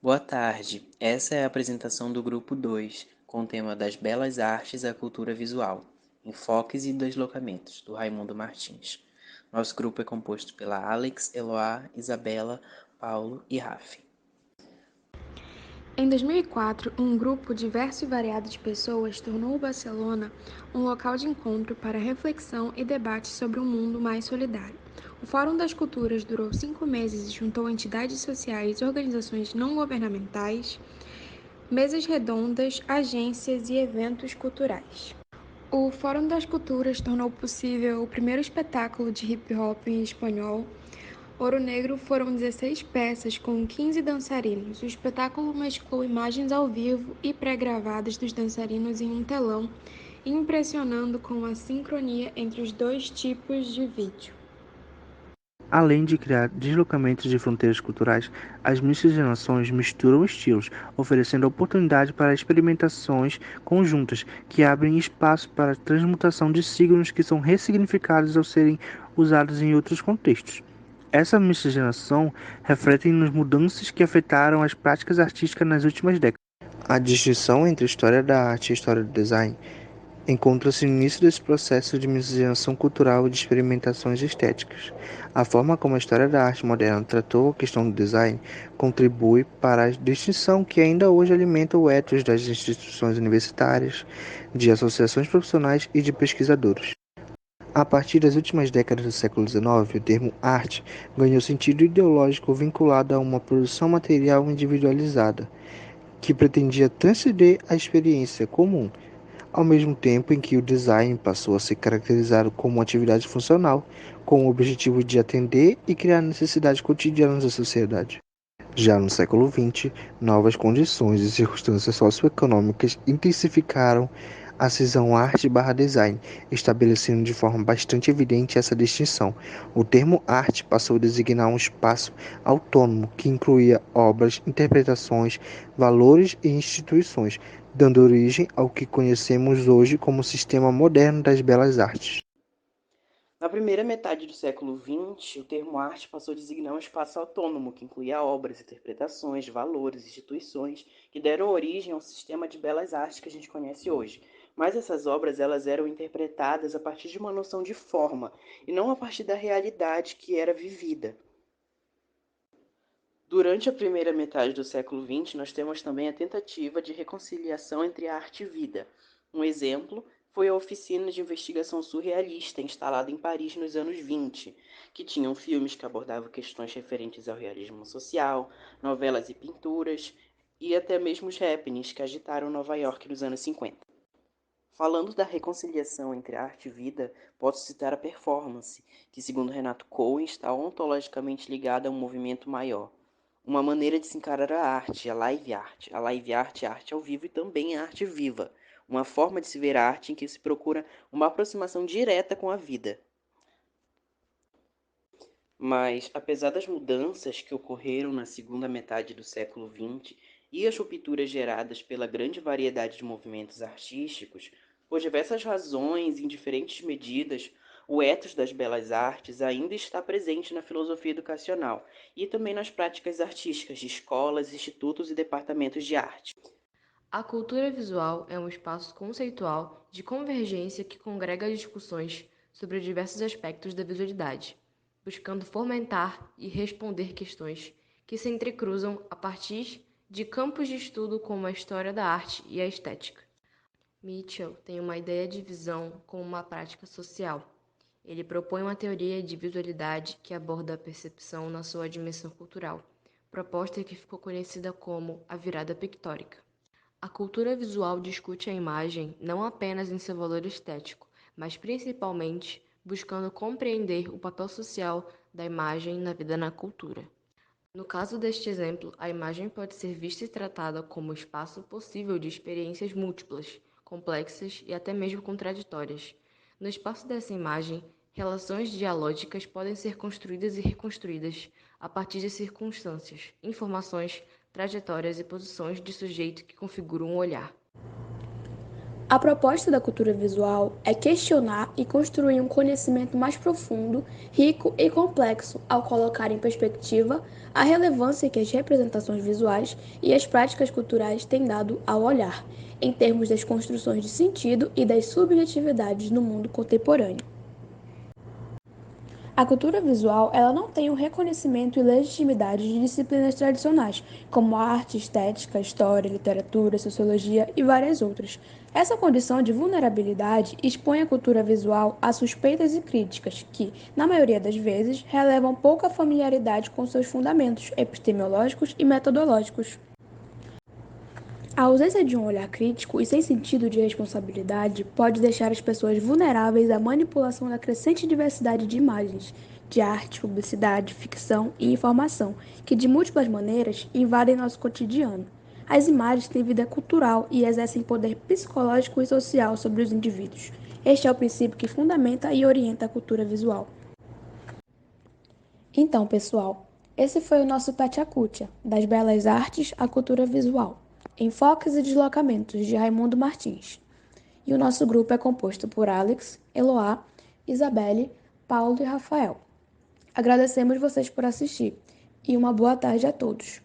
Boa tarde, essa é a apresentação do Grupo 2, com o tema das Belas Artes à Cultura Visual, Enfoques e Deslocamentos, do Raimundo Martins. Nosso grupo é composto pela Alex, Eloá, Isabela, Paulo e Rafi. Em 2004, um grupo diverso e variado de pessoas tornou Barcelona um local de encontro para reflexão e debate sobre um mundo mais solidário. O Fórum das Culturas durou 5 meses e juntou entidades sociais, organizações não governamentais, mesas redondas, agências e eventos culturais. O Fórum das Culturas tornou possível o primeiro espetáculo de hip-hop em espanhol. Ouro Negro foram 16 peças com 15 dançarinos. O espetáculo mesclou imagens ao vivo e pré-gravadas dos dançarinos em um telão, impressionando com a sincronia entre os dois tipos de vídeo. Além de criar deslocamentos de fronteiras culturais, as miscigenações misturam estilos, oferecendo oportunidade para experimentações conjuntas que abrem espaço para a transmutação de signos que são ressignificados ao serem usados em outros contextos. Essa miscigenação reflete nas mudanças que afetaram as práticas artísticas nas últimas décadas. A distinção entre história da arte e história do design encontra-se no início desse processo de miscigenação cultural e de experimentações estéticas. A forma como a história da arte moderna tratou a questão do design contribui para a distinção que ainda hoje alimenta o ethos das instituições universitárias, de associações profissionais e de pesquisadores. A partir das últimas décadas do século XIX, o termo arte ganhou sentido ideológico vinculado a uma produção material individualizada, que pretendia transcender a experiência comum, ao mesmo tempo em que o design passou a ser caracterizado como uma atividade funcional, com o objetivo de atender e criar necessidades cotidianas da sociedade. Já no século XX, novas condições e circunstâncias socioeconômicas intensificaram a cisão arte/design, estabelecendo de forma bastante evidente essa distinção. O termo arte passou a designar um espaço autônomo que incluía obras, interpretações, valores e instituições, dando origem ao que conhecemos hoje como sistema moderno das belas artes. Na primeira metade do século XX, o termo arte passou a designar um espaço autônomo que incluía obras, interpretações, valores, instituições que deram origem ao sistema de belas artes que a gente conhece hoje. Mas essas obras elas eram interpretadas a partir de uma noção de forma e não a partir da realidade que era vivida. Durante a primeira metade do século XX, nós temos também a tentativa de reconciliação entre a arte e vida. Um exemplo foi a Oficina de Investigação Surrealista, instalada em Paris nos anos 20, que tinham filmes que abordavam questões referentes ao realismo social, novelas e pinturas, e até mesmo os happenings que agitaram Nova York nos anos 50. Falando da reconciliação entre arte e vida, posso citar a performance, que segundo Renato Cohen está ontologicamente ligada a um movimento maior. Uma maneira de se encarar a arte, a live art. A live art é arte ao vivo e também é arte viva. Uma forma de se ver a arte em que se procura uma aproximação direta com a vida. Mas, apesar das mudanças que ocorreram na segunda metade do século XX e as rupturas geradas pela grande variedade de movimentos artísticos, por diversas razões e em diferentes medidas, o ethos das belas artes ainda está presente na filosofia educacional e também nas práticas artísticas de escolas, institutos e departamentos de arte. A cultura visual é um espaço conceitual de convergência que congrega discussões sobre diversos aspectos da visualidade, buscando fomentar e responder questões que se entrecruzam a partir de campos de estudo como a história da arte e a estética. Mitchell tem uma ideia de visão como uma prática social. Ele propõe uma teoria de visualidade que aborda a percepção na sua dimensão cultural, proposta que ficou conhecida como a virada pictórica. A cultura visual discute a imagem não apenas em seu valor estético, mas principalmente buscando compreender o papel social da imagem na vida na cultura. No caso deste exemplo, a imagem pode ser vista e tratada como espaço possível de experiências múltiplas, complexas e até mesmo contraditórias. No espaço dessa imagem, relações dialógicas podem ser construídas e reconstruídas a partir de circunstâncias, informações, trajetórias e posições de sujeito que configuram o olhar. A proposta da cultura visual é questionar e construir um conhecimento mais profundo, rico e complexo, ao colocar em perspectiva a relevância que as representações visuais e as práticas culturais têm dado ao olhar, em termos das construções de sentido e das subjetividades no mundo contemporâneo. A cultura visual, ela não tem o reconhecimento e legitimidade de disciplinas tradicionais, como arte, estética, história, literatura, sociologia e várias outras. Essa condição de vulnerabilidade expõe a cultura visual a suspeitas e críticas que, na maioria das vezes, relevam pouca familiaridade com seus fundamentos epistemológicos e metodológicos. A ausência de um olhar crítico e sem sentido de responsabilidade pode deixar as pessoas vulneráveis à manipulação da crescente diversidade de imagens, de arte, publicidade, ficção e informação, que de múltiplas maneiras invadem nosso cotidiano. As imagens têm vida cultural e exercem poder psicológico e social sobre os indivíduos. Este é o princípio que fundamenta e orienta a cultura visual. Então, pessoal, esse foi o nosso Tatiacutia, das belas artes à cultura visual. Enfoques e deslocamentos, de Raimundo Martins. E o nosso grupo é composto por Alex, Eloá, Isabelle, Paulo e Rafael. Agradecemos vocês por assistir e uma boa tarde a todos.